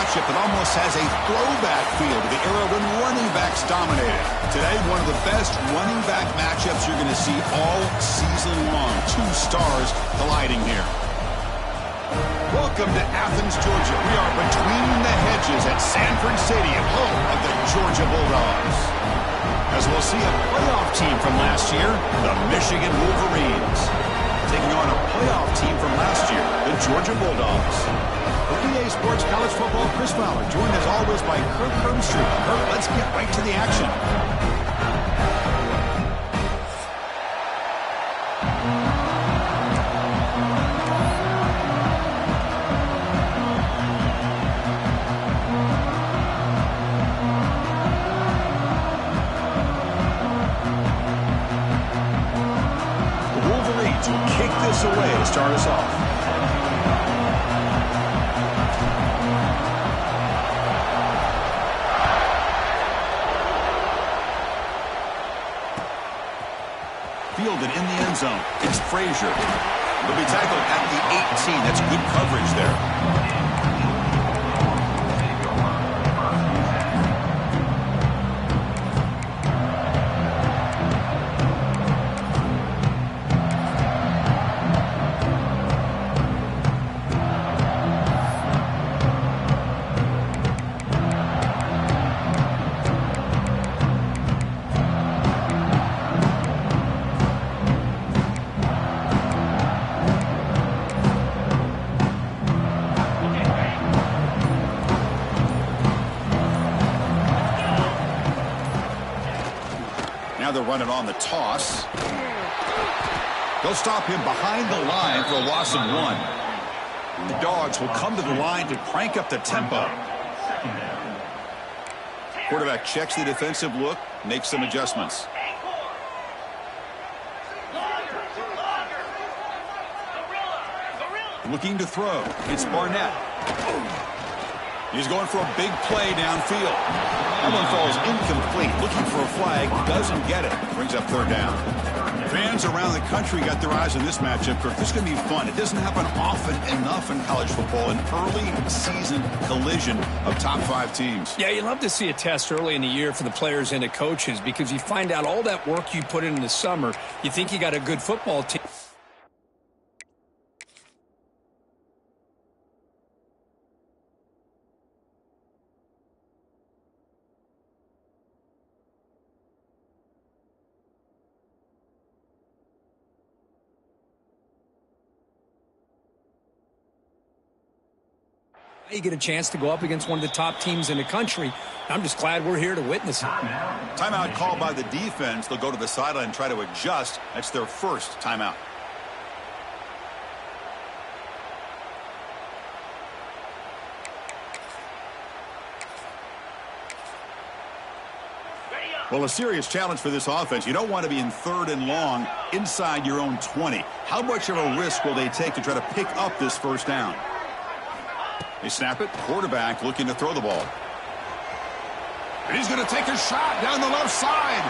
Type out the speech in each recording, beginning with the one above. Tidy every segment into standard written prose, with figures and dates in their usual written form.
matchup that almost has a throwback feel to the era when running backs dominated. Today, one of the best running back matchups you're going to see all season long. Two stars colliding here. Welcome to Athens, Georgia. We are between the hedges at Sanford Stadium, home of the Georgia Bulldogs. As we'll see a playoff team from last year, the Michigan Wolverines, taking on a playoff team from last year, the Georgia Bulldogs. For EA Sports College Football, Chris Fowler, joined as always by Kirk Hermstreet. Kirk, let's get right to the action. Away to start us off. Fielded in the end zone. It's Frazier. He'll be tackled at the 18. That's good coverage there. They'll run it on the toss. They'll stop him behind the line for a loss of 1. The Dogs will come to the line to crank up the tempo. Quarterback checks the defensive look, makes some adjustments. Looking to throw. It's Barnett. He's going for a big play downfield. That one falls incomplete. Looking for a flag. Doesn't get it. Brings up third down. Fans around the country got their eyes on this matchup. This is going to be fun. It doesn't happen often enough in college football. An early season collision of top 5 teams. Yeah, you love to see a test early in the year for the players and the coaches because you find out all that work you put in the summer. You think you got a good football team. You get a chance to go up against one of the top teams in the country. I'm just glad we're here to witness it. Timeout called by the defense. They'll go to the sideline and try to adjust. That's their first timeout. Well, a serious challenge for this offense. You don't want to be in 3rd and long inside your own 20. How much of a risk will they take to try to pick up this first down? They snap it. Quarterback looking to throw the ball. And he's going to take a shot down the left side.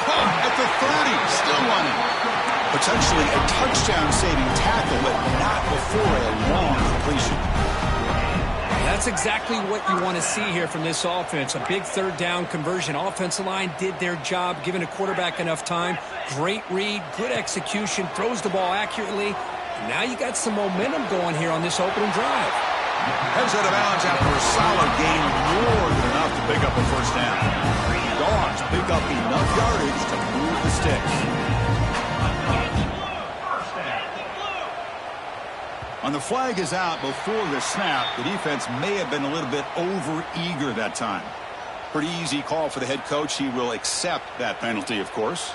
At the 30, still running. Potentially a touchdown-saving tackle, but not before a long completion. That's exactly what you want to see here from this offense. A big 3rd down conversion. Offensive line did their job, giving the quarterback enough time. Great read, good execution, throws the ball accurately. Now you got some momentum going here on this opening drive. Heads out of bounds after a solid game, more than enough to pick up a first down. Dogs pick up enough yardage to move the sticks. When the flag is out before the snap, the defense may have been a little bit over-eager that time. Pretty easy call for the head coach. He will accept that penalty, of course.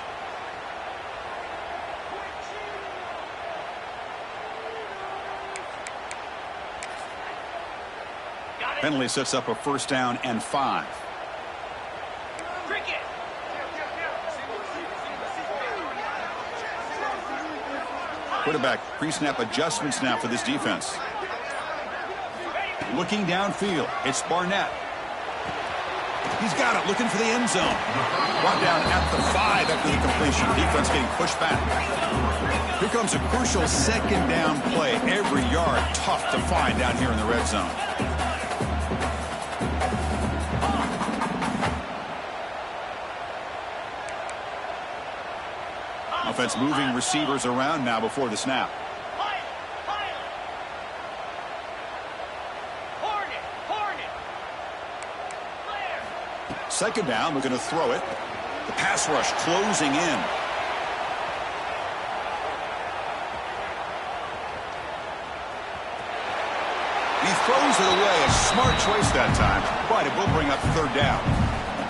Penalty sets up a first down and 5. Quarterback pre-snap adjustments now for this defense. Looking downfield, it's Barnett. He's got it, looking for the end zone. Brought down at the 5 after the completion. Defense getting pushed back. Here comes a crucial second down play. Every yard tough to find down here in the red zone. Offense moving receivers around now before the snap. Second down, we're going to throw it. The pass rush closing in. He throws it away. A smart choice that time, but it will bring up third down.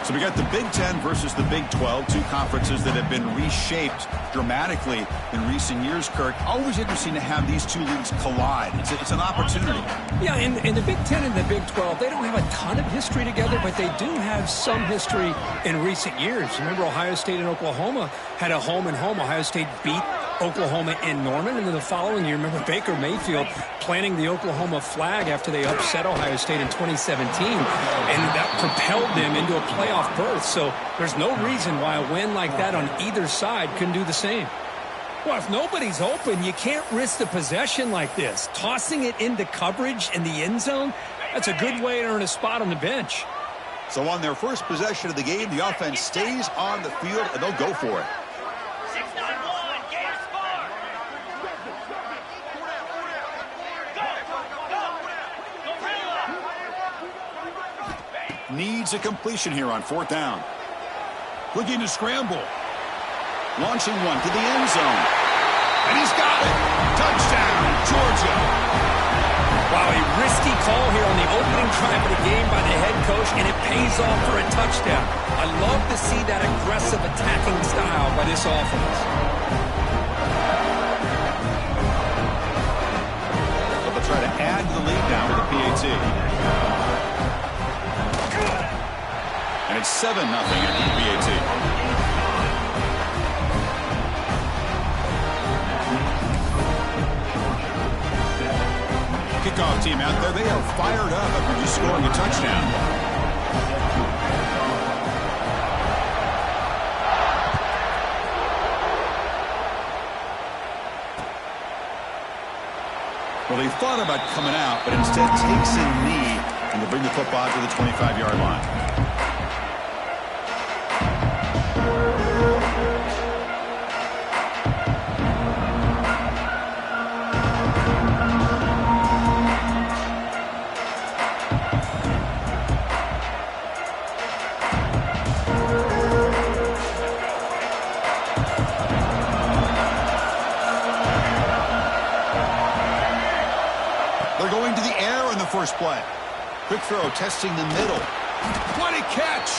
So we got the Big Ten versus the Big 12, two conferences that have been reshaped dramatically in recent years, Kirk. Always interesting to have these two leagues collide. It's an opportunity. Yeah, and the Big Ten and the Big 12, they don't have a ton of history together, but they do have some history in recent years. Remember, Ohio State and Oklahoma had a home-and-home. Ohio State beat Oklahoma in Norman, and then the following year, remember Baker Mayfield planting the Oklahoma flag after they upset Ohio State in 2017, and that propelled them into a playoff berth. So there's no reason why a win like that on either side couldn't do the same. Well, if nobody's open, you can't risk the possession like this. Tossing it into coverage in the end zone, that's a good way to earn a spot on the bench. So on their first possession of the game, the offense stays on the field, and they'll go for it. Needs a completion here on fourth down. Looking to scramble. Launching one to the end zone. And he's got it. Touchdown, Georgia. Wow, a risky call here on the opening drive of the game by the head coach, and it pays off for a touchdown. I love to see that aggressive attacking style by this offense. So they'll try to add to the lead now with a PAT. And it's 7-0 after the PAT. Kickoff team out there. They are fired up after just scoring a touchdown. Well, they thought about coming out, but instead takes a knee and to bring the football to the 25-yard line. First play. Quick throw, testing the middle. What a catch!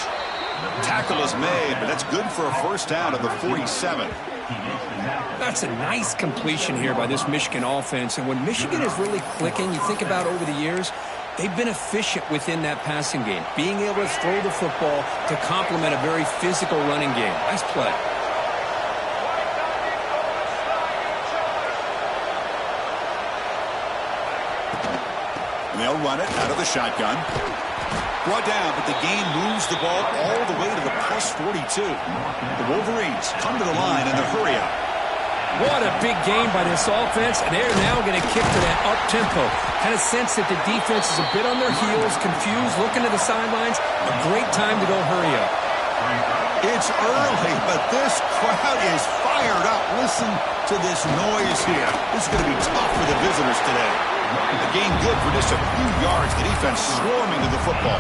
Tackle is made, but that's good for a first down at the 47. That's a nice completion here by this Michigan offense. And when Michigan is really clicking, you think about over the years, they've been efficient within that passing game, being able to throw the football to complement a very physical running game. Nice play. They'll run it out of the shotgun. Brought down, but the game moves the ball all the way to the plus 42. The Wolverines come to the line in the hurry up. What a big game by this offense, and they're now going to kick to that up-tempo. Kind of sense that the defense is a bit on their heels, confused, looking to the sidelines. A great time to go hurry up. It's early, but this crowd is fired up. Listen to this noise here. This is going to be tough for the visitors today. The game good for just a few yards. The defense swarming to the football.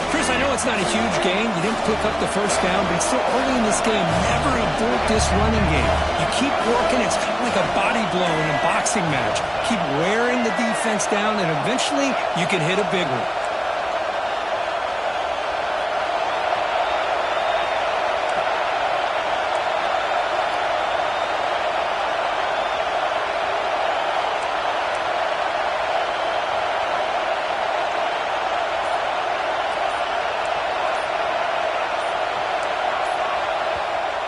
Chris, I know it's not a huge gain. You didn't pick up the first down, but it's still early in this game. Never abort this running game. You keep working. It's kind of like a body blow in a boxing match. Keep wearing the defense down, and eventually you can hit a big one.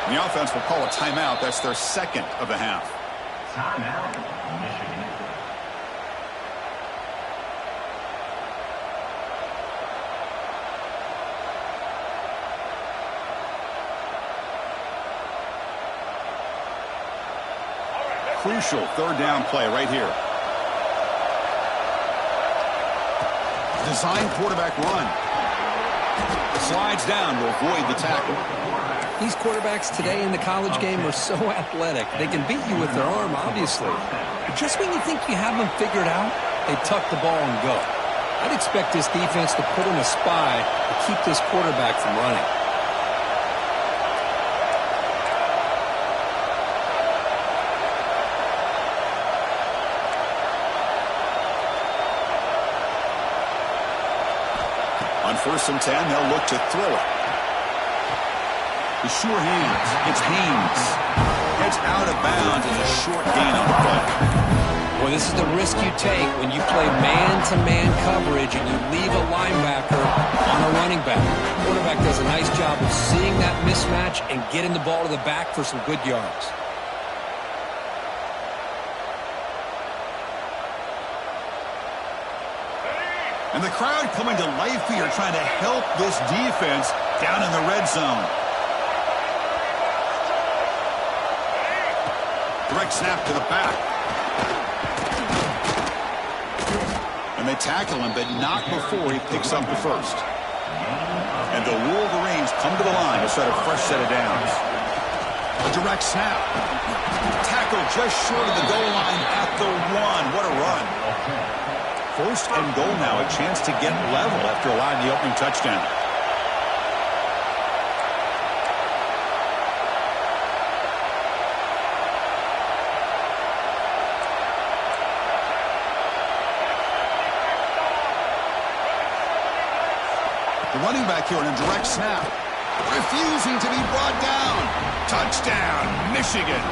The offense will call a timeout. That's their second of the half. Timeout, Michigan. Crucial third down play right here. Design quarterback run. Slides down to avoid the tackle. These quarterbacks today in the college game are so athletic. They can beat you with their arm, obviously. But just when you think you have them figured out, they tuck the ball and go. I'd expect this defense to put in a spy to keep this quarterback from running. On 1st and 10, they'll look to throw it. The sure hands. It's Haynes. Heads out of bounds and a short gain on the play. Well, this is the risk you take when you play man-to-man coverage and you leave a linebacker on a running back. The quarterback does a nice job of seeing that mismatch and getting the ball to the back for some good yards. And the crowd coming to life here, trying to help this defense down in the red zone. Direct snap to the back. And they tackle him, but not before he picks up the first. And the Wolverines come to the line to start a fresh set of downs. A direct snap. Tackle just short of the goal line at the 1. What a run. 1st and goal now, a chance to get level after allowing the opening touchdown. The running back here on a direct snap, refusing to be brought down. Touchdown, Michigan.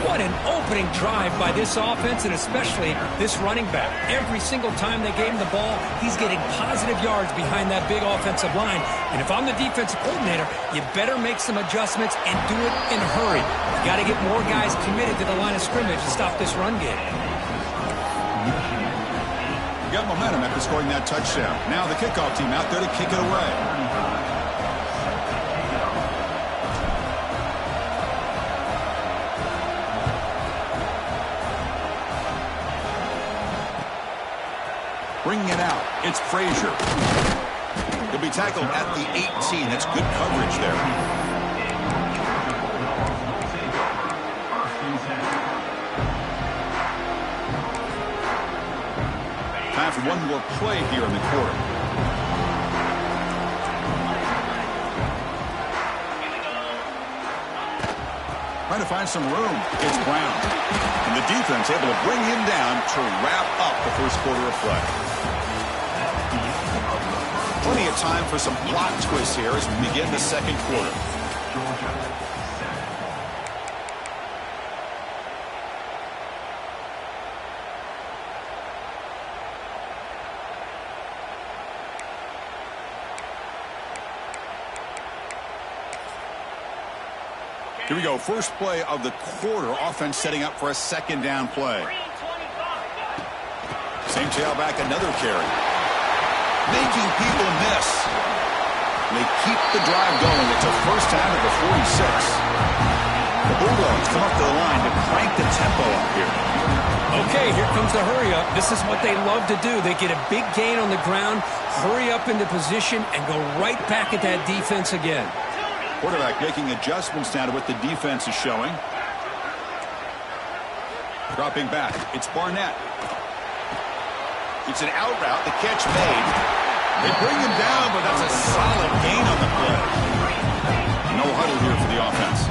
What an opening drive by this offense, and especially this running back. Every single time they gave him the ball, he's getting positive yards behind that big offensive line. And if I'm the defensive coordinator, you better make some adjustments and do it in a hurry. You got to get more guys committed to the line of scrimmage to stop this run game. You got momentum after scoring that touchdown. Now the kickoff team out there to kick it away. Bringing it out, it's Frazier. He'll be tackled at the 18. That's good coverage there. Time for one more play here in the quarter. Trying to find some room. It's Brown. And the defense able to bring him down to wrap up the first quarter of play. Plenty of time for some plot twists here as we begin the second quarter. Here we go. First play of the quarter. Offense setting up for a second down play. Same tailback, another carry. Making people miss. They keep the drive going. It's a first down at the 46. The Bulldogs come up to the line to crank the tempo up here. Okay, here comes the hurry up. This is what they love to do. They get a big gain on the ground, hurry up into position, and go right back at that defense again. Quarterback making adjustments now to what the defense is showing. Dropping back. It's Barnett. It's an out route. The catch made. They bring him down, but that's a solid gain on the play. No huddle here for the offense.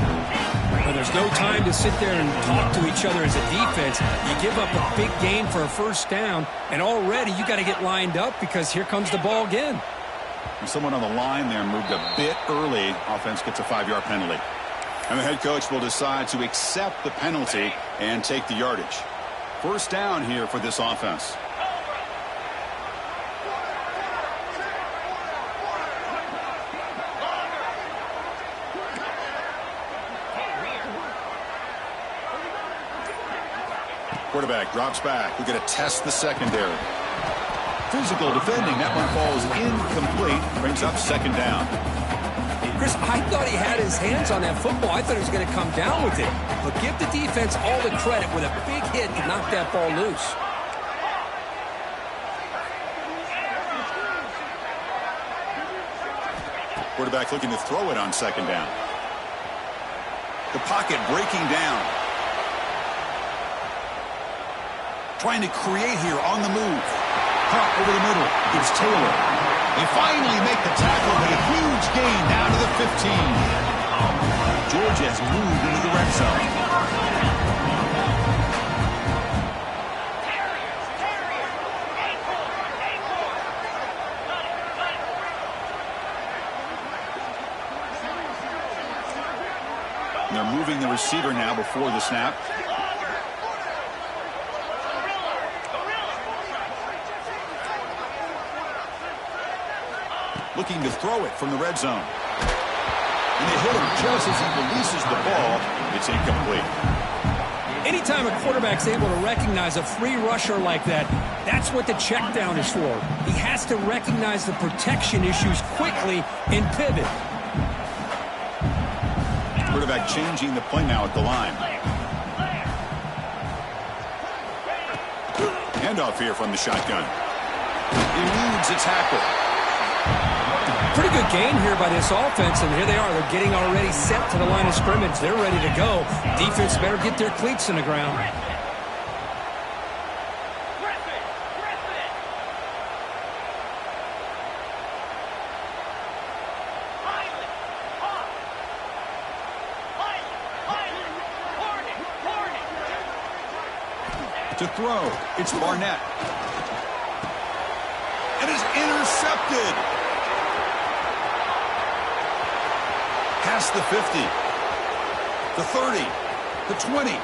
Well, there's no time to sit there and talk to each other as a defense. You give up a big gain for a first down, and already you got to get lined up because here comes the ball again. Someone on the line there moved a bit early. Offense gets a 5-yard penalty. And the head coach will decide to accept the penalty and take the yardage. First down here for this offense. Quarterback drops back. We're going to test the secondary. Physical defending. That one falls incomplete. Brings up second down. Chris, I thought he had his hands on that football. I thought he was going to come down with it. But give the defense all the credit with a big hit to knock that ball loose. Quarterback looking to throw it on second down. The pocket breaking down. Trying to create here on the move. Caught over the middle. It's Taylor. They finally make the tackle, but a huge gain down to the 15. Georgia has moved into the red zone. They're moving the receiver now before the snap. Looking to throw it from the red zone. And they hit him just as he releases the ball. It's incomplete. Anytime a quarterback's able to recognize a free rusher like that, that's what the check down is for. He has to recognize the protection issues quickly and pivot. Quarterback changing the play now at the line. Handoff here from the shotgun. Eludes a tackle. Pretty good game here by this offense, and here they are. They're getting already set to the line of scrimmage. They're ready to go. Defense better get their cleats in the ground. To throw, it's Barnett. And is intercepted. Past the 50. The 30. The 20.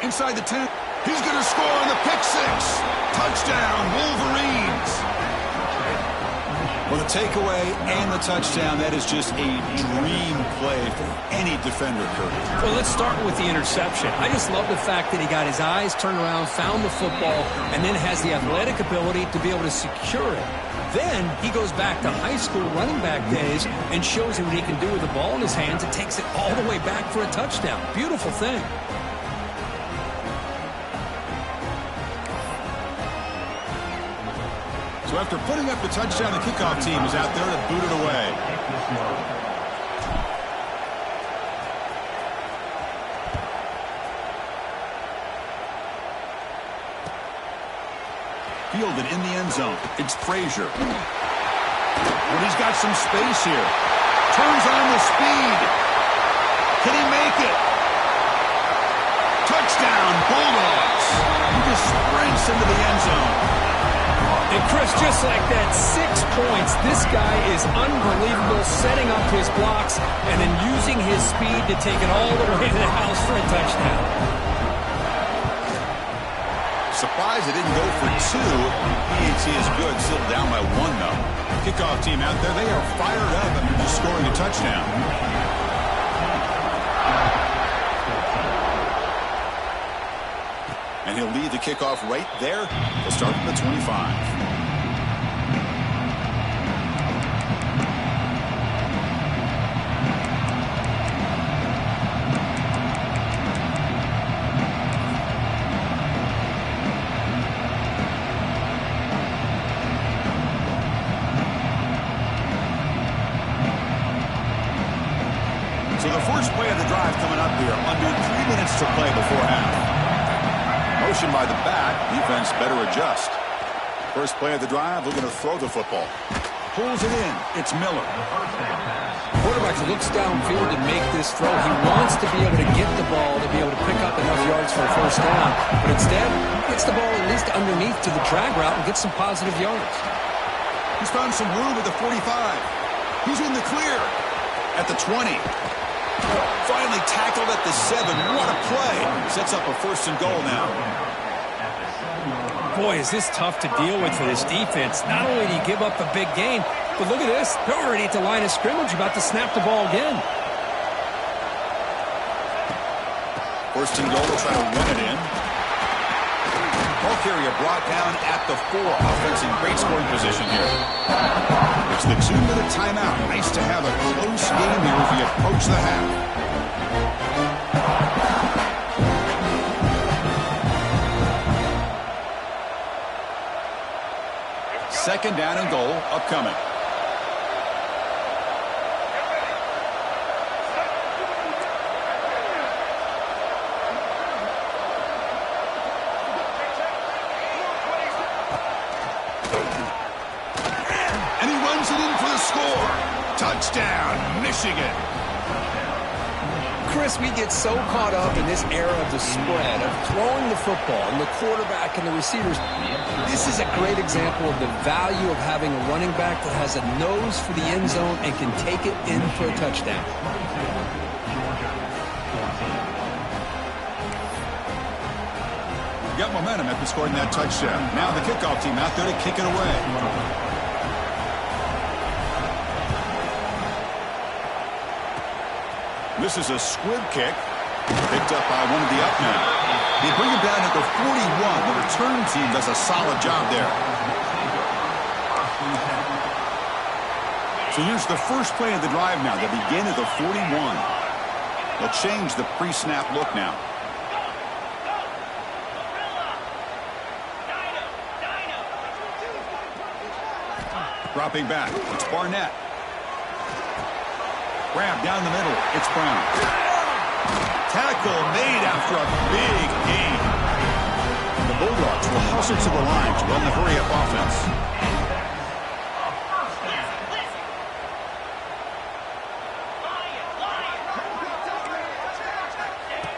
Inside the 10. He's going to score on the pick six. Touchdown, Wolverines. Well, the takeaway and the touchdown, that is just a dream play for any defender, Curtis. Well, let's start with the interception. I just love the fact that he got his eyes turned around, found the football, and then has the athletic ability to be able to secure it. Then he goes back to high school running back days and shows him what he can do with the ball in his hands and takes it all the way back for a touchdown. Beautiful thing. So after putting up the touchdown, the kickoff team is out there to boot it away. Fielded in the end zone. It's Frazier. But he's got some space here. Turns on the speed. Can he make it? Touchdown, Bulldogs. He just sprints into the end zone. And Chris, just like that, 6 points. This guy is unbelievable, setting up his blocks and then using his speed to take it all the way to the house for a touchdown. Surprised it didn't go for 2. PAT is good, still down by 1 though. Kickoff team out there, they are fired up after just scoring a touchdown. And he'll lead the kickoff right there. He'll start from the 25. So the first play of the drive coming up here. Under 3 minutes to play before half. Motion by the back. Defense better adjust. First play of the drive, looking to throw the football. Pulls it in. It's Miller. Quarterback looks downfield to make this throw. He wants to be able to get the ball to be able to pick up enough yards for a first down. But instead, gets the ball at least underneath to the drag route and gets some positive yards. He's found some room at the 45. He's in the clear at the 20. Finally tackled at the 7. What a play. Sets up a first and goal now. Boy, is this tough to deal with for this defense. Not only do you give up a big gain, but look at this. They're already at the line of scrimmage, about to snap the ball again. First and goal, will try to run it in. Ball carrier brought down at the 4. Offense in great scoring position here. It's the 2-minute timeout. Nice to have a close game here as we approach the half. Second down and goal upcoming. And he runs it in for the score. Touchdown, Michigan. Chris, we get so caught up in this era of the spread, of throwing the football and the quarterback and the receivers. This is a great example of the value of having a running back that has a nose for the end zone and can take it in for a touchdown. Got momentum after scoring that touchdown. Now the kickoff team out there to kick it away. This is a squib kick. Picked up by one of the up men. They bring him down at the 41. The return team does a solid job there. So here's the first play of the drive now. They begin at the 41. They'll change the pre-snap look now. Dropping back, it's Barnett. Grab down the middle, it's Brown. Tackle made after a big gain. The Bulldogs will hustle to the line to run the hurry-up offense.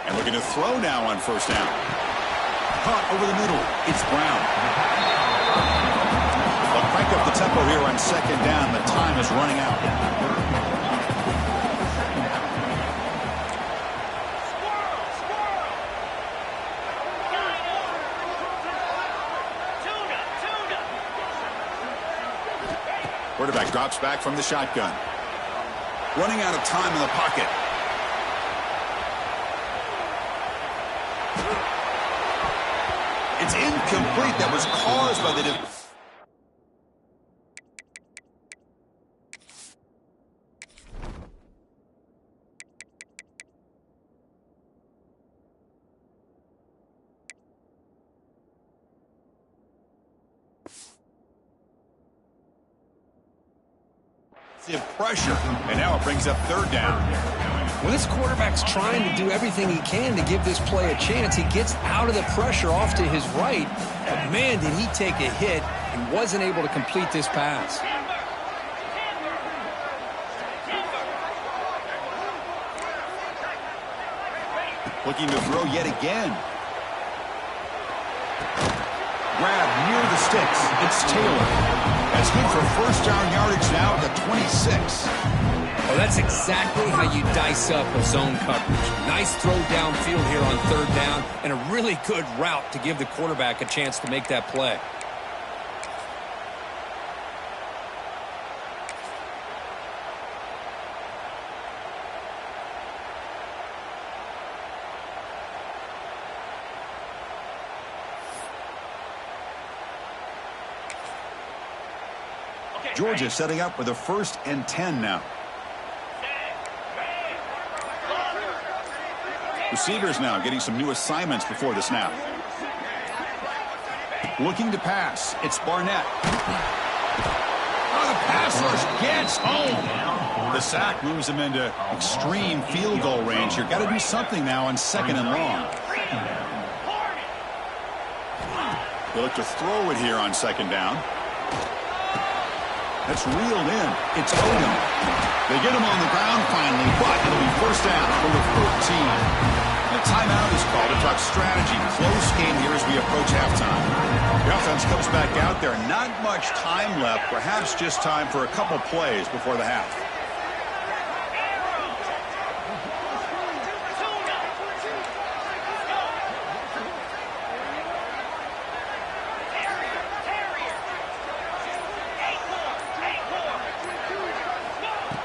And looking to throw now on first down. Caught over the middle, it's Brown. Crank up the tempo here on second down. The time is running out. Quarterback drops back from the shotgun. Running out of time in the pocket. It's incomplete. That was caused by the defense. Pressure, and now it brings up third down. Well, this quarterback's trying to do everything he can to give this play a chance. He gets out of the pressure off to his right, but man, did he take a hit and wasn't able to complete this pass. Looking to throw yet again. Grab near the sticks. It's Taylor. That's good for first down yardage now at the 26. Well, that's exactly how you dice up a zone coverage. Nice throw downfield here on third down and a really good route to give the quarterback a chance to make that play. Georgia setting up with a 1st and 10 now. Receivers now getting some new assignments before the snap. Looking to pass. It's Barnett. Oh, the pass rush gets home. The sack moves him into extreme field goal range here. Got to do something now on 2nd and long. They look to throw it here on 2nd down. That's reeled in. It's Odom. They get him on the ground finally, but it'll be first down from the 14. And a timeout is called to talk strategy. Close game here as we approach halftime. The offense comes back out there. Not much time left. Perhaps just time for a couple plays before the half.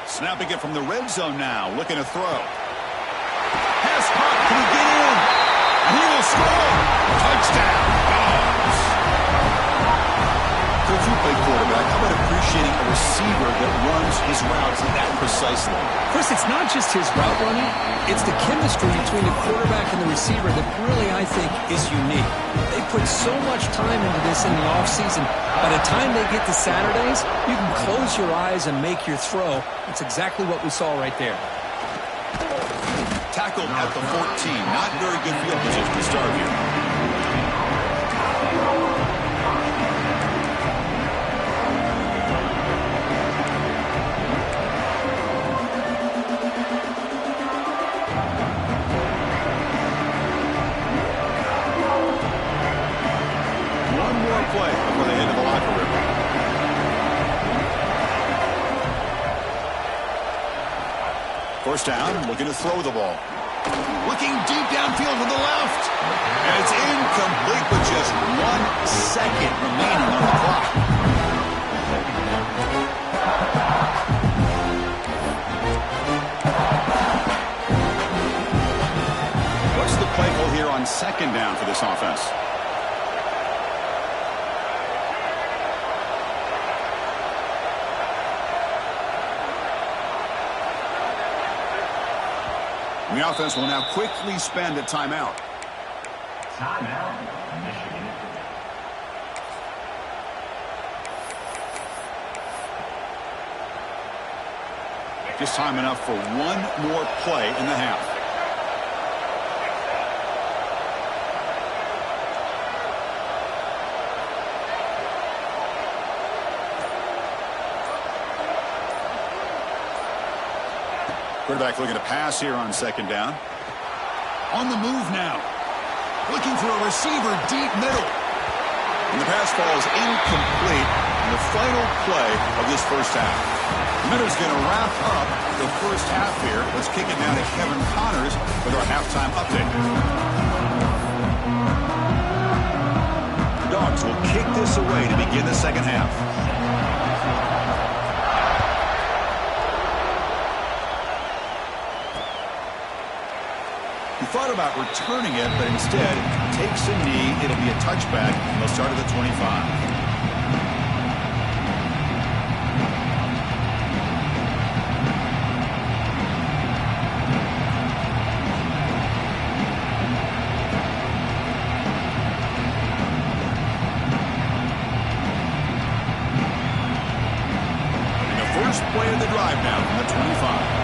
Snapping it from the red zone now. Looking to throw. Pass caught. Can he get in? And he will score. Touchdown. Dogs. Coach, you play quarterback. How about appreciating a receiver that runs his routes that precisely? Chris, it's not just his route running. It's the chemistry between the quarterback and the receiver that really, I think, is unique. They put so much time into this in the offseason. By the time they get to Saturdays, you can close your eyes and make your throw. That's exactly what we saw right there. Tackled at the 14. Not very good field position to start here. First down, looking to throw the ball. Looking deep downfield to the left. And it's incomplete with just 1 second remaining on the clock. What's the play call here on second down for this offense? The offense will now quickly spend a timeout. Timeout, Michigan. Just time enough for one more play in the half. Quarterback looking to pass here on second down. On the move now. Looking for a receiver deep middle. And the pass falls incomplete in the final play of this first half. Minter's going to wrap up the first half here. Let's kick it now to Kevin Connors with our halftime update. Dogs will kick this away to begin the second half. He thought about returning it, but instead takes a knee. It'll be a touchback. They'll start at the 25. Play of the drive now from the 25.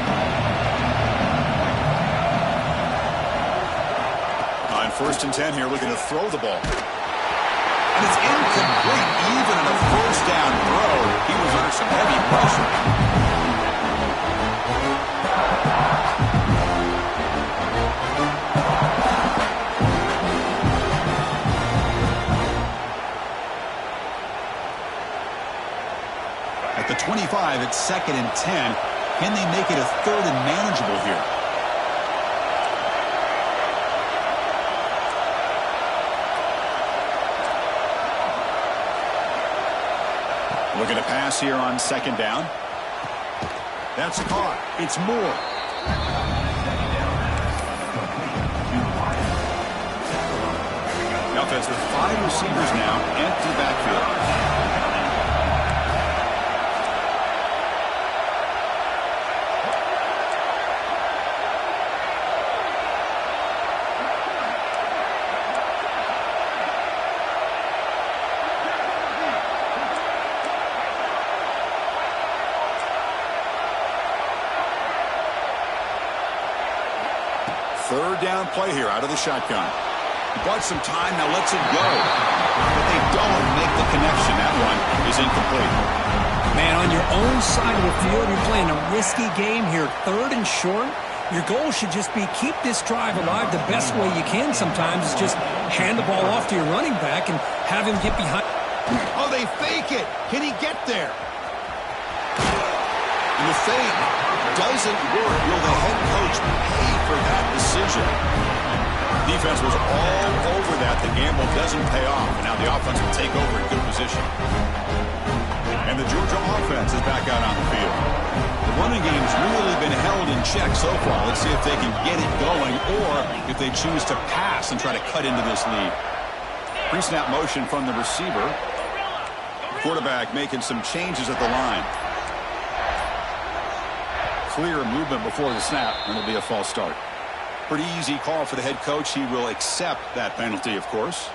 On 1st and 10 here, looking to throw the ball. And it's incomplete. Even in a first down throw, he was under some heavy pressure. At the 25, it's 2nd and 10. Can they make it a 3rd and manageable here? Looking to pass here on 2nd down. That's caught. It's Moore. The offense with 5 receivers now, empty backfield. Third down play here out of the shotgun. Bought some time, now lets it go. But they don't make the connection. That one is incomplete. Man, on your own side of the field, you're playing a risky game here. 3rd and short. Your goal should just be keep this drive alive the best way you can sometimes is just hand the ball off to your running back and have him get behind. Oh, they fake it. Can he get there? And the fake doesn't work. Will the head coach pay for that decision? Defense was all over that. The gamble doesn't pay off. And now the offense will take over in good position. And the Georgia offense is back out on the field. The running game's really been held in check so far. Let's see if they can get it going or if they choose to pass and try to cut into this lead. Pre-snap motion from the receiver. Quarterback making some changes at the line. Clear movement before the snap, and it'll be a false start. Pretty easy call for the head coach. He will accept that penalty, of course.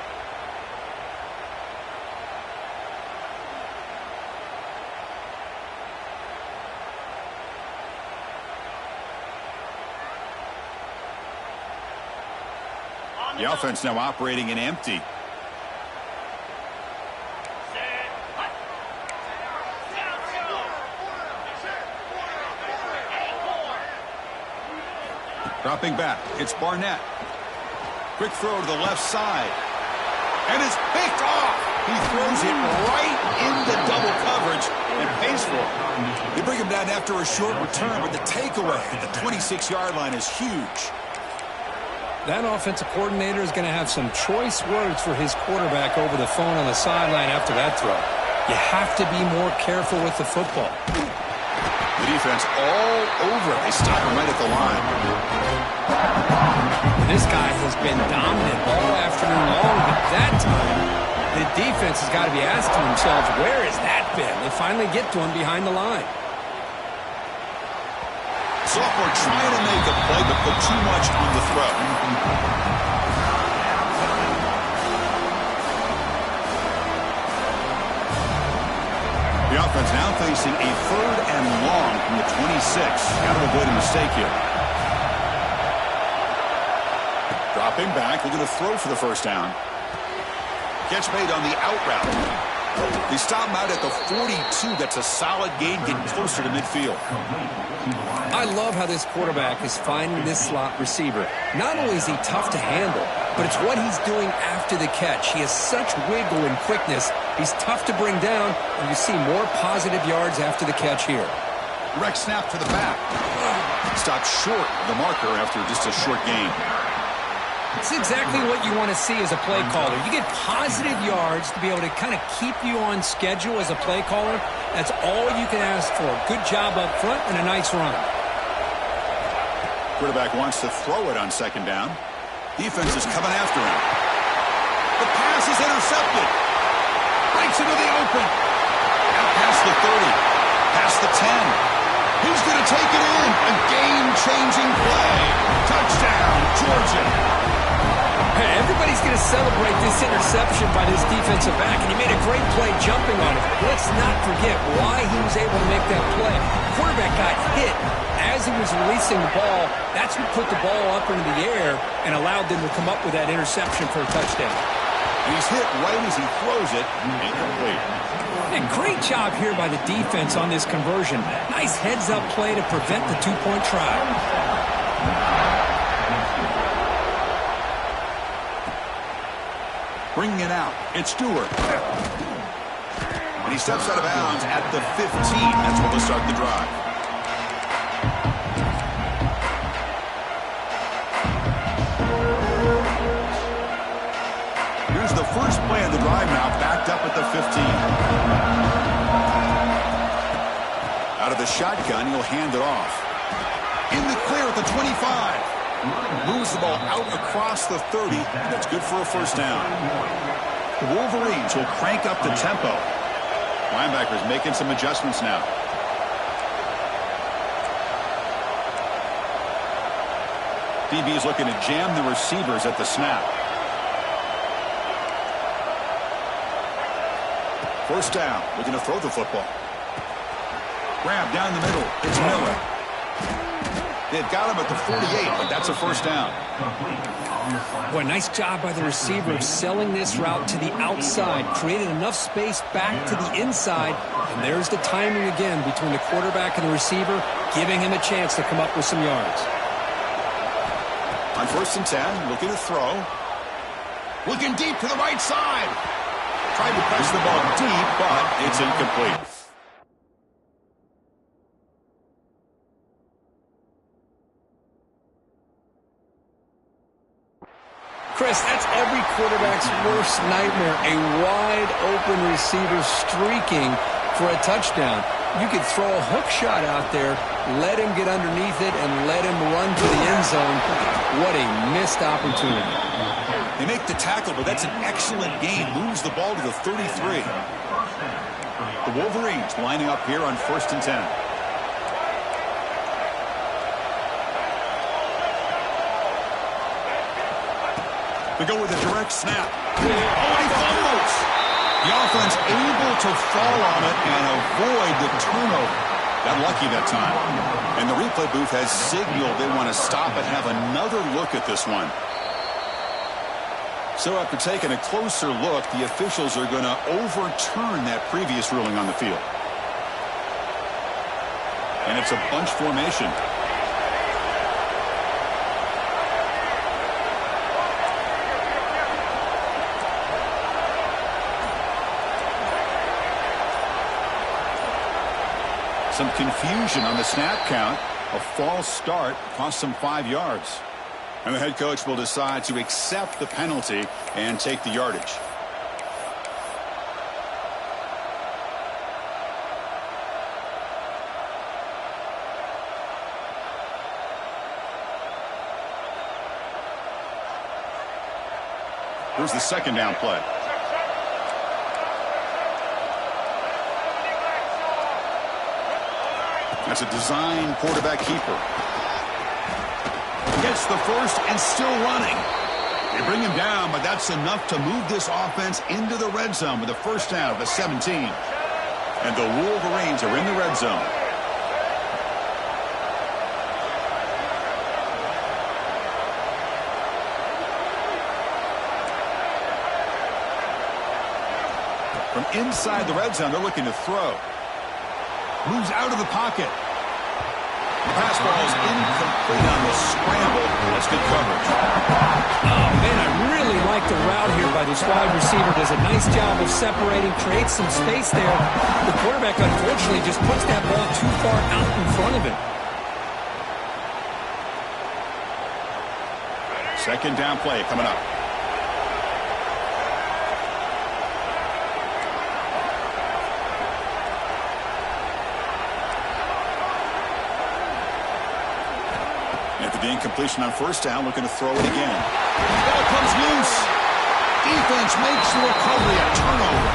The offense now operating in empty. Dropping back, it's Barnett. Quick throw to the left side. And it's picked off. He throws it right into double coverage and pays for it. They bring him down after a short return, but the takeaway at the 26-yard line is huge. That offensive coordinator is going to have some choice words for his quarterback over the phone on the sideline after that throw. You have to be more careful with the football. The defense all over it. They stop him right at the line. This guy has been dominant all afternoon long, but that time, the defense has got to be asking themselves, where has that been? They finally get to him behind the line. Sophomore trying to make a play, but put too much on the throw. The offense now facing a 3rd and long from the 26. Got to avoid a mistake here. Dropping back, looking to throw for the first down. Catch made on the out route. They stop him out at the 42. That's a solid gain, getting closer to midfield. I love how this quarterback is finding this slot receiver. Not only is he tough to handle, but it's what he's doing after the catch. He has such wiggle and quickness. He's tough to bring down, and you see more positive yards after the catch here. Direct snap to the back. Stopped short of the marker after just a short gain. It's exactly what you want to see as a play caller. You get positive yards to be able to kind of keep you on schedule as a play caller. That's all you can ask for. Good job up front and a nice run. Quarterback wants to throw it on 2nd down. Defense is coming after him. The pass is intercepted. Breaks into the open. Out past the 30. Past the 10. Who's going to take it in? A game-changing play. Touchdown, Georgia. Hey, everybody's going to celebrate this interception by this defensive back, and he made a great play jumping on it. Let's not forget why he was able to make that play. The quarterback got hit as he was releasing the ball. That's what put the ball up into the air and allowed them to come up with that interception for a touchdown. He's hit right as he throws it. Incomplete. And great job here by the defense on this conversion. Nice heads-up play to prevent the 2-point try. Bringing it out, it's Stewart. And he steps out of bounds at the 15. That's where they'll start the drive. Here's the first play of the drive now, backed up at the 15. Out of the shotgun, he'll hand it off. In the clear at the 25. Moves the ball out across the 30. That's good for a first down. The Wolverines will crank up the tempo. Linebackers making some adjustments now. DB is looking to jam the receivers at the snap. First down, looking to throw the football. Grab down the middle. It's Miller. They've got him at the 48, but that's a first down. Boy, nice job by the receiver of selling this route to the outside. Created enough space back to the inside. And there's the timing again between the quarterback and the receiver, giving him a chance to come up with some yards. On 1st and 10, looking to throw. Looking deep to the right side. Tried to press the ball deep, but it's incomplete. Chris, that's every quarterback's worst nightmare, a wide-open receiver streaking for a touchdown. You could throw a hook shot out there, let him get underneath it, and let him run to the end zone. What a missed opportunity. They make the tackle, but that's an excellent gain. Moves the ball to the 33. The Wolverines lining up here on 1st and 10. They go with a direct snap. Oh, he fumbles. The offense able to fall on it and avoid the turnover. Got lucky that time. And the replay booth has signaled they want to stop and have another look at this one. So after taking a closer look, the officials are going to overturn that previous ruling on the field. And it's a bunch formation. Some confusion on the snap count. A false start cost them 5 yards. And the head coach will decide to accept the penalty and take the yardage. Here's the second down play. That's a design quarterback keeper. Gets the first and still running. They bring him down, but that's enough to move this offense into the red zone with a first down of the 17. And the Wolverines are in the red zone. From inside the red zone, they're looking to throw. Moves out of the pocket. The pass ball is incomplete on the scramble. That's good coverage. Oh, man, I really like the route here by this wide receiver. Does a nice job of separating, creates some space there. The quarterback, unfortunately, just puts that ball too far out in front of him. Second down play coming up. The incompletion on first down, looking to throw it again. Ball comes loose. Defense makes the recovery, a turnover.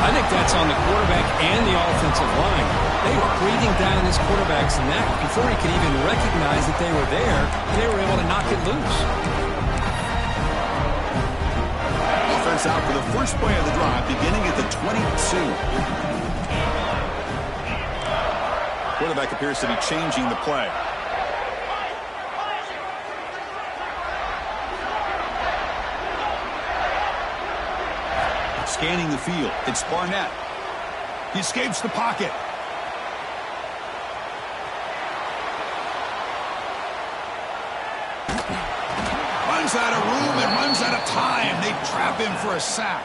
I think that's on the quarterback and the offensive line. They were breathing down this quarterback's neck before he could even recognize that they were there. They were able to knock it loose. Offense out for the first play of the drive, beginning at the 22. Quarterback appears to be changing the play. Scanning the field. It's Barnett. He escapes the pocket. Runs out of room and runs out of time. They trap him for a sack.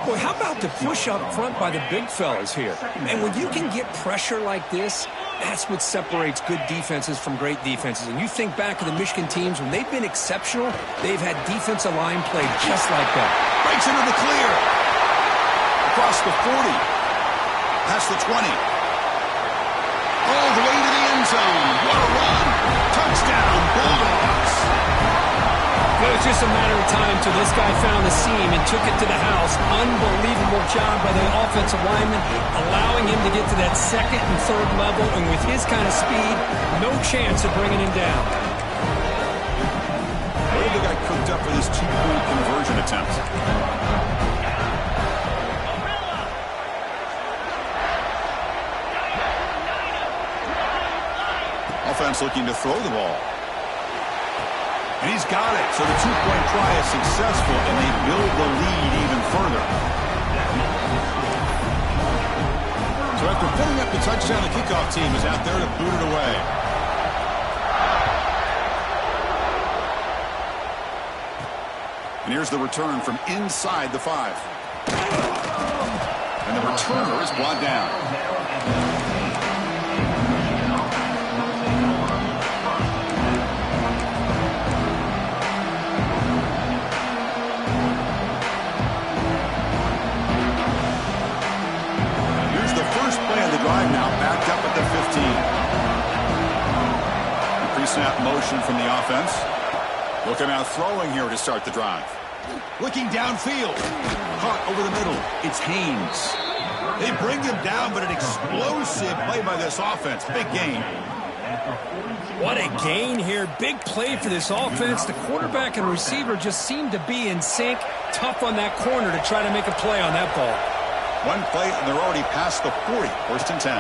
Boy, how about the push up front by the big fellas here? And when you can get pressure like this, that's what separates good defenses from great defenses. And you think back to the Michigan teams, when they've been exceptional, they've had defensive line play just like that. Breaks into the clear. Across the 40. Past the 20. All the way to the end zone. What a run. Touchdown, Bulldogs. It was just a matter of time till this guy found the seam and took it to the house. Unbelievable job by the offensive lineman, allowing him to get to that second and third level. And with his kind of speed, no chance of bringing him down. Well, they got cooked up for this two-point conversion attempt. Offense looking to throw the ball. And he's got it. So the two-point try is successful, and they build the lead even further. So after putting up the touchdown, the kickoff team is out there to boot it away. And here's the return from inside the 5. And the returner is brought down. Drive now backed up at the 15. The pre-snap motion from the offense. Looking out throwing here to start the drive. Looking downfield. Caught over the middle. It's Haynes. They bring him down, but an explosive play by this offense. Big gain. What a gain here. Big play for this offense. The quarterback and receiver just seem to be in sync. Tough on that corner to try to make a play on that ball. One play, and they're already past the 40. First and 10.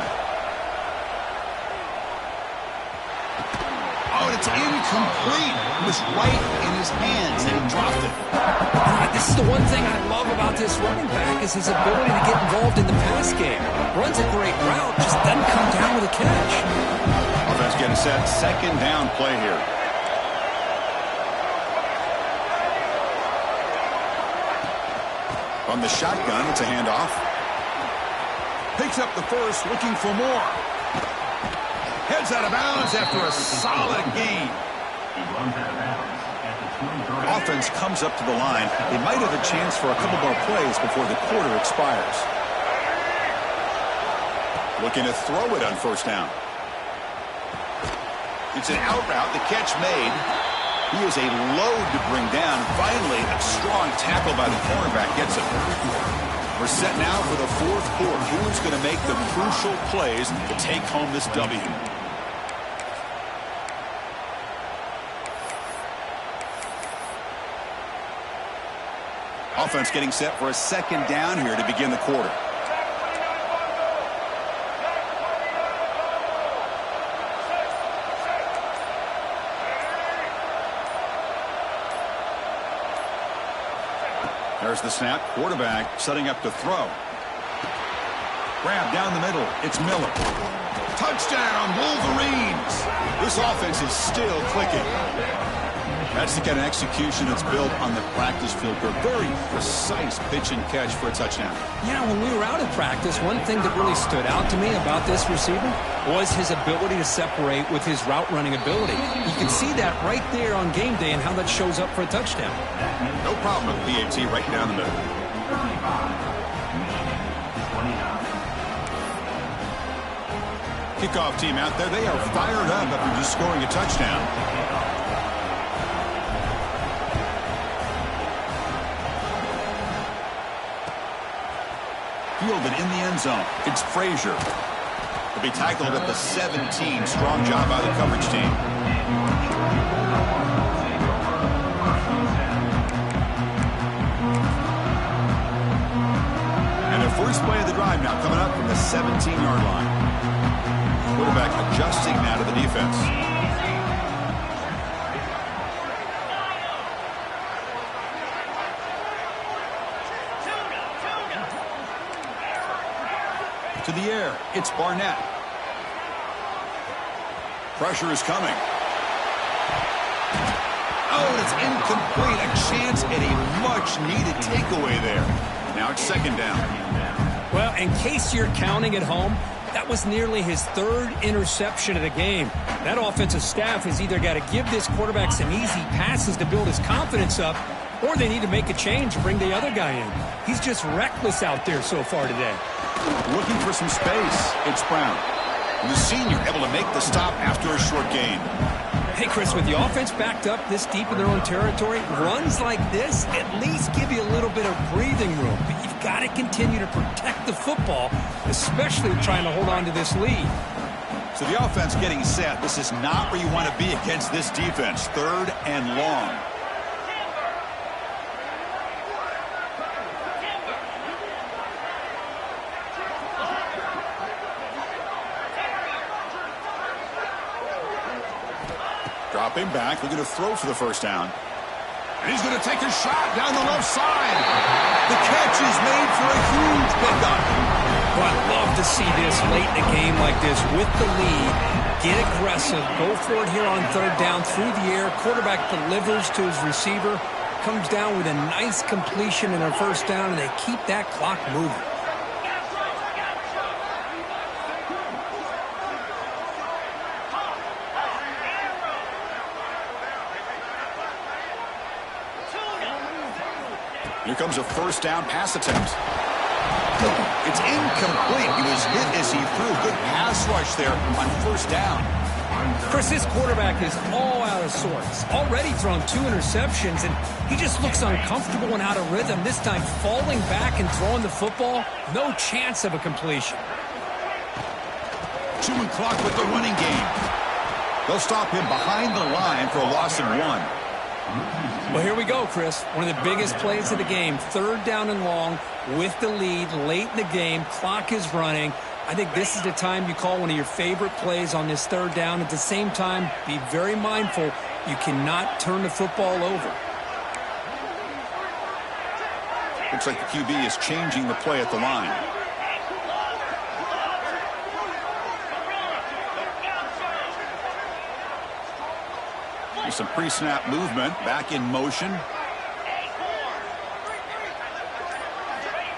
Oh, it's incomplete. It was right in his hands, and he dropped it. This is the one thing I love about this running back is his ability to get involved in the pass game. Runs a great route, just doesn't come down with a catch. Offense getting set. Second down play here. From the shotgun, it's a handoff. Picks up the first, looking for more. Heads out of bounds after a solid gain. He runs out of bounds at the 2-yard. Offense comes up to the line. They might have a chance for a couple more plays before the quarter expires. Looking to throw it on first down. It's an out route. The catch made. He is a load to bring down. Finally, a strong tackle by the cornerback gets him. We're set now for the fourth quarter. Who's going to make the crucial plays to take home this W? Offense getting set for a second down here to begin the quarter. There's the snap. Quarterback setting up to throw. Grab down the middle. It's Miller. Touchdown, Wolverines. This offense is still clicking. That's the kind of execution that's built on the practice field. A very precise pitch and catch for a touchdown. Yeah, when we were out at practice, one thing that really stood out to me about this receiver was his ability to separate with his route running ability. You can see that right there on game day and how that shows up for a touchdown. No problem with PAT right down the middle. 35, Kickoff team out there. They are fired up after just scoring a touchdown. Fielded in the end zone. It's Frazier. He'll be tackled at the 17. Strong job by the coverage team. And the first play of the drive now coming up from the 17-yard line. Quarterback adjusting now to the defense. To the air, it's Barnett. Pressure is coming. Oh, and it's incomplete. A chance at a much-needed takeaway there. Now it's second down. Well, in case you're counting at home, that was nearly his third interception of the game. That offensive staff has either got to give this quarterback some easy passes to build his confidence up, or they need to make a change, bring the other guy in. He's just reckless out there so far today. Looking for some space. It's Brown. The senior able to make the stop after a short gain. Hey, Chris, with the offense backed up this deep in their own territory, runs like this at least give you a little bit of breathing room. But you've got to continue to protect the football, especially trying to hold on to this lead. So the offense getting set. This is not where you want to be against this defense. Third and long. Dropping back, looking to throw for the first down. And he's going to take a shot down the left side. The catch is made for a huge pickup. Well, I'd love to see this late in a game like this with the lead. Get aggressive. Go for it here on third down through the air. Quarterback delivers to his receiver. Comes down with a nice completion in their first down, and they keep that clock moving. Here comes a first down pass attempt. It's incomplete. He was hit as he threw. Good pass rush there on first down. Chris, this quarterback is all out of sorts. Already thrown 2 interceptions, and he just looks uncomfortable and out of rhythm. This time falling back and throwing the football. No chance of a completion. Chewing clock with the running game. They'll stop him behind the line for a loss of 1. Well, here we go, Chris. One of the biggest plays of the game. Third down and long with the lead late in the game. Clock is running. I think this is the time you call one of your favorite plays on this third down. At the same time, be very mindful. You cannot turn the football over. Looks like the QB is changing the play at the line. Some pre-snap movement, back in motion.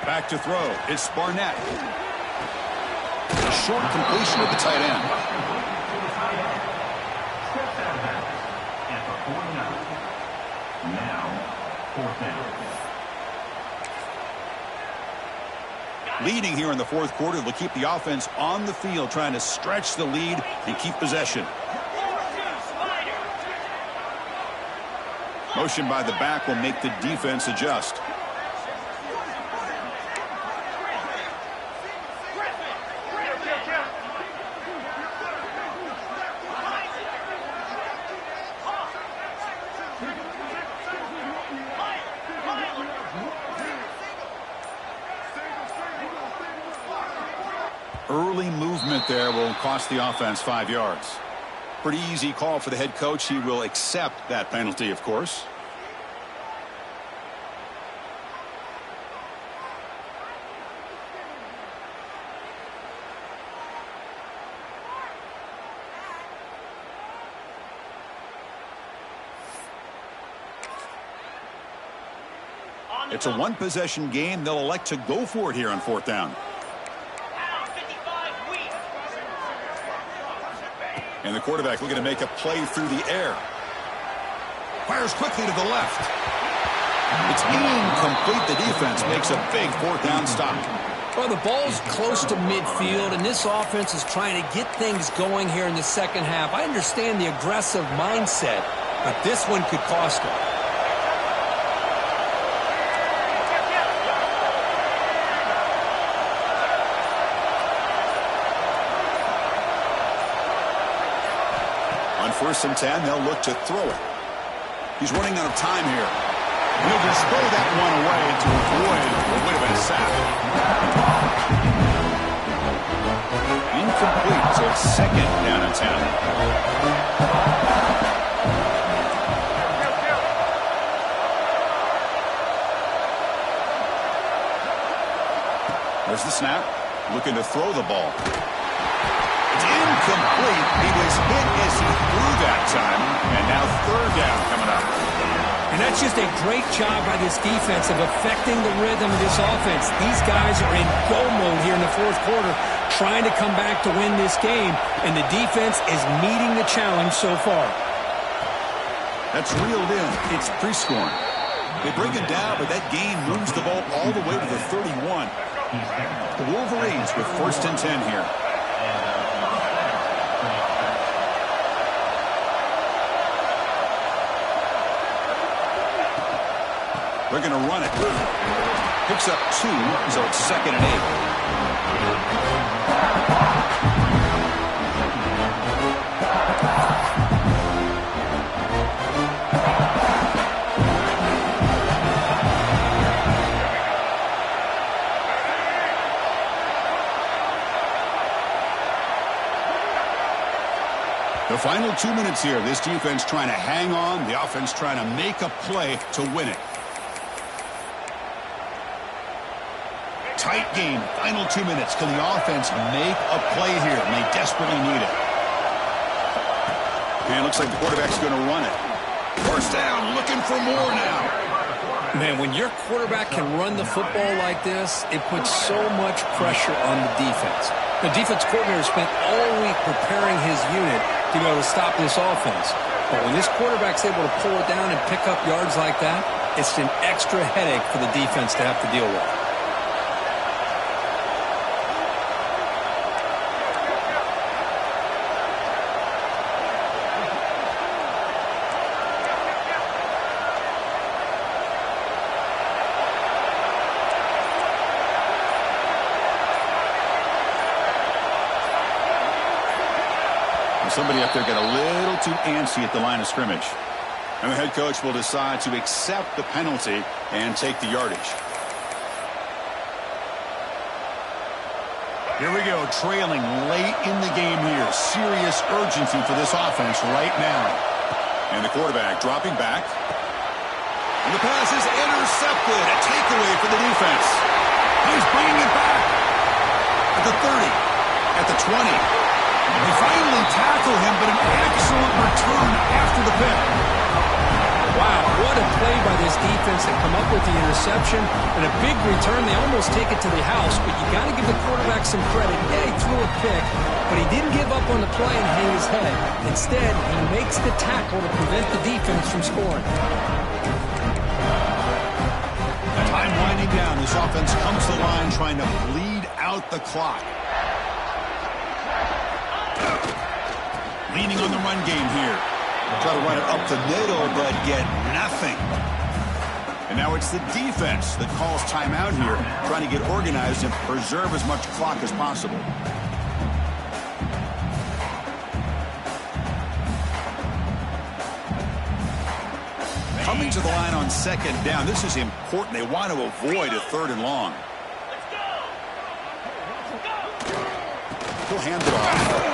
Back to throw. It's Barnett. short completion with the tight end. Steps out of bounds at the 49. Now, 4th down. Leading here in the fourth quarter will keep the offense on the field, trying to stretch the lead and keep possession. Motion by the back will make the defense adjust. Early movement there will cost the offense 5 yards. Pretty easy call for the head coach. He will accept that penalty, of course. It's a one-possession game. They'll elect to go for it here on 4th down. And the quarterback looking to make a play through the air. Fires quickly to the left. It's incomplete. The defense makes a big 4th down stop. Well, the ball's close to midfield, and this offense is trying to get things going here in the second half. I understand the aggressive mindset, but this one could cost them. On 1st and 10, they'll look to throw it. He's running out of time here. He'll just throw that one away to avoid what would have been a sack. Incomplete, so it's 2nd down and 10. There's the snap. Looking to throw the ball. It's incomplete. He was hit as he threw that time. And now 3rd down coming up. And that's just a great job by this defense of affecting the rhythm of this offense. These guys are in go mode here in the fourth quarter, trying to come back to win this game. And the defense is meeting the challenge so far. That's reeled in. It's pre-scoring. They bring it down, but that gain moves the ball all the way to the 31. The Wolverines with 1st and 10 here. They're going to run it. Picks up 2, so it's 2nd and 8. The final 2 minutes here. This defense trying to hang on. The offense trying to make a play to win it. Tight game. Final 2 minutes. Can the offense make a play here? And they desperately need it. And it looks like the quarterback's going to run it. 1st down. Looking for more now. Man, when your quarterback can run the football like this, it puts so much pressure on the defense. The defense coordinator spent all week preparing his unit to be able to stop this offense. But when this quarterback's able to pull it down and pick up yards like that, it's an extra headache for the defense to have to deal with. Somebody up there got a little too antsy at the line of scrimmage. And the head coach will decide to accept the penalty and take the yardage. Here we go, trailing late in the game here. Serious urgency for this offense right now. And the quarterback dropping back. And the pass is intercepted. A takeaway for the defense. He's bringing it back. At the 30. At the 20. They finally tackle him, but an excellent return after the pick. Wow, what a play by this defense to come up with the interception and a big return. They almost take it to the house, but you got to give the quarterback some credit. Yeah, he threw a pick, but he didn't give up on the play and hang his head. Instead, he makes the tackle to prevent the defense from scoring. Time winding down. This offense comes to the line trying to bleed out the clock. Leaning on the run game here. Try to run it up the middle, but get nothing. And now it's the defense that calls timeout here, trying to get organized and preserve as much clock as possible. Coming to the line on second down. This is important. They want to avoid a third and long. He'll hand it off.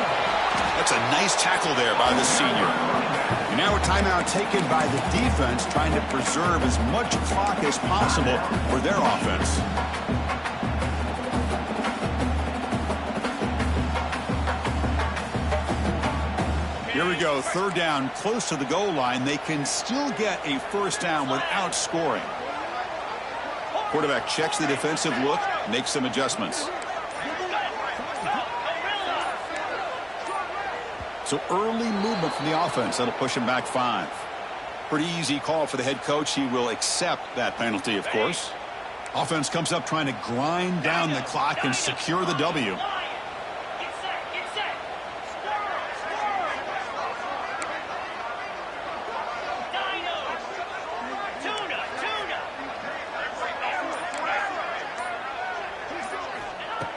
That's a nice tackle there by the senior. And now a timeout taken by the defense, trying to preserve as much clock as possible for their offense. Here we go, third down, close to the goal line. They can still get a first down without scoring. Quarterback checks the defensive look, makes some adjustments. So early movement from the offense. That'll push him back 5. Pretty easy call for the head coach. He will accept that penalty, of course. Offense comes up trying to grind down the clock and secure the W.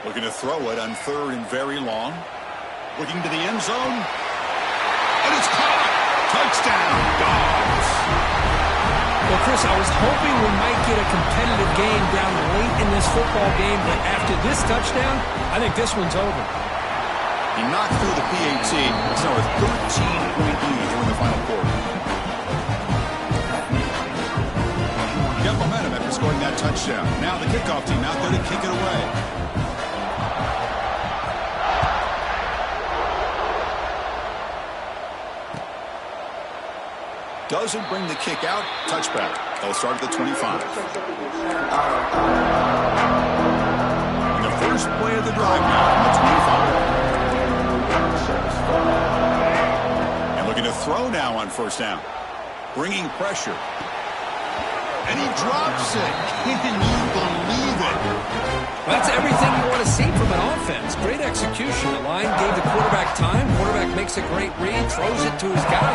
Looking to throw it on third and very long. Looking to the end zone. And it's caught. Touchdown, Dogs. Well, Chris, I was hoping we might get a competitive game down late in this football game, but after this touchdown, I think this one's over. He knocked through the PAT. It's now a 13-point lead here in the final quarter. Got momentum after scoring that touchdown. Now the kickoff team out there to kick it away. Doesn't bring the kick out. Touchback. They'll start at the 25. And the first play of the drive now from the 25. And looking to throw now on first down. Bringing pressure. And he drops it. Can you believe it? That's everything you want to see from an offense. Great execution. The line gave the quarterback time. Quarterback makes a great read, throws it to his guy.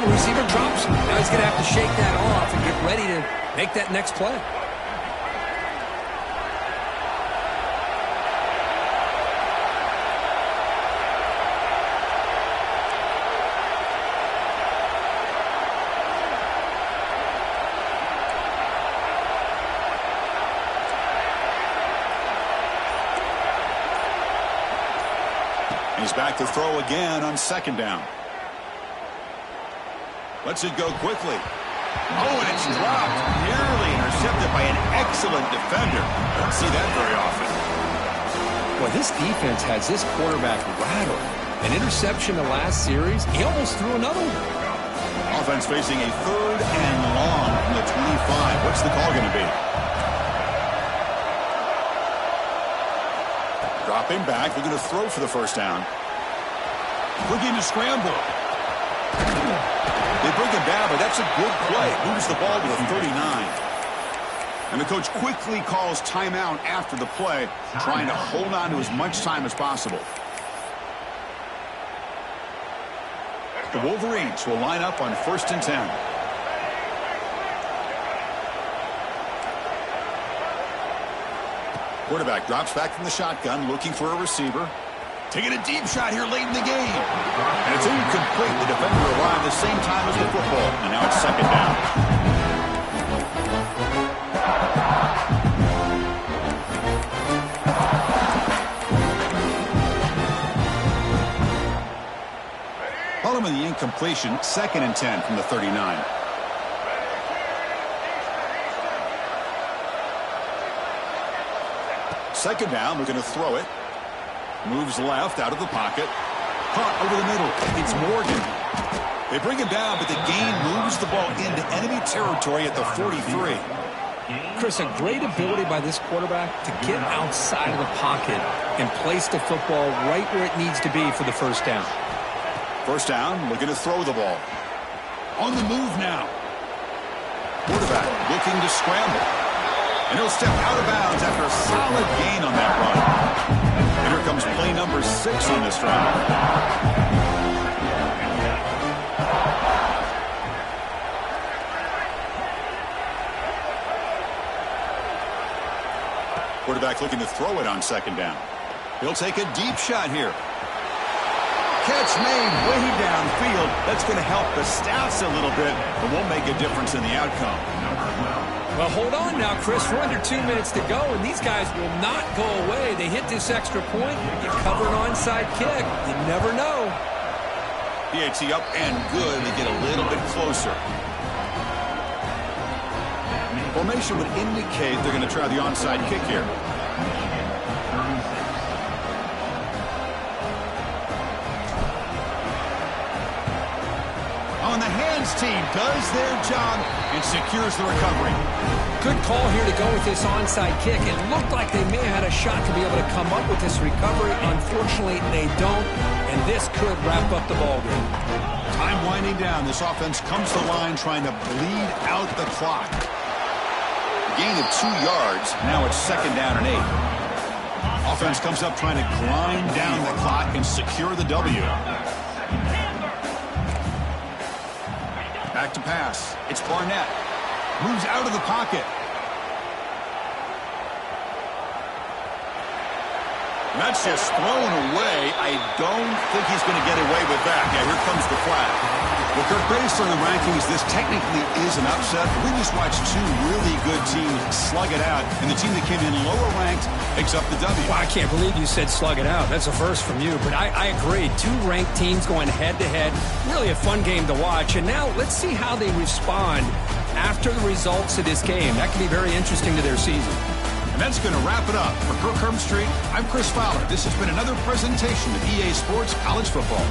The receiver drops him. Now he's going to have to shake that off and get ready to make that next play. He's back to throw again on second down. Lets it go quickly. Oh, and it's dropped. Nearly intercepted by an excellent defender. Don't see that very often. Well, this defense has this quarterback rattled. An interception the last series. He almost threw another one. Offense facing a third and long from the 25. What's the call going to be? Dropping back. They're going to throw for the first down. Looking to scramble. They bring him down, but that's a good play. Moves the ball to the 39. And the coach quickly calls timeout after the play, trying to hold on to as much time as possible. The Wolverines will line up on 1st and 10. Quarterback drops back from the shotgun, looking for a receiver. Taking a deep shot here late in the game. And it's incomplete. The defender arrived the same time as the football. And now it's second down. Following the incompletion, 2nd and 10 from the 39. Second down, we're going to throw it. Moves left out of the pocket. Caught over the middle. It's Morgan. They bring him down, but the gain moves the ball into enemy territory at the 43. Chris, a great ability by this quarterback to get outside of the pocket and place the football right where it needs to be for the first down. First down, looking to throw the ball. On the move now. Quarterback looking to scramble. And he'll step out of bounds after a solid gain on that run. And here comes play number 6 on this drive. Quarterback looking to throw it on second down. He'll take a deep shot here. Catch made way downfield. That's going to help the stats a little bit, but won't make a difference in the outcome. Well, hold on now, Chris. We're under 2 minutes to go, and these guys will not go away. They hit this extra point. You cover an onside kick. You never know. PAT up and good to get a little bit closer. Formation would indicate they're going to try the onside kick here. On the hands team does their job and secures the recovery. Good call here to go with this onside kick. It looked like they may have had a shot to be able to come up with this recovery. Unfortunately, they don't, and this could wrap up the ballgame. Time winding down. This offense comes to the line trying to bleed out the clock. Gain of 2 yards. Now it's second down and 8. Offense comes up trying to grind down the clock and secure the W. Back to pass. It's Barnett. Moves out of the pocket. That's just thrown away. I don't think he's going to get away with that. Yeah, here comes the flag. Well, Kirk, based on the rankings, this technically is an upset. We just watched 2 really good teams slug it out, and the team that came in lower ranked picks up the W. Well, I can't believe you said slug it out. That's a first from you, but I agree. 2 ranked teams going head-to-head. Really a fun game to watch, and now let's see how they respond after the results of this game. That can be very interesting to their season. And that's going to wrap it up. For Kirk Herbstreit, I'm Chris Fowler. This has been another presentation of EA Sports College Football.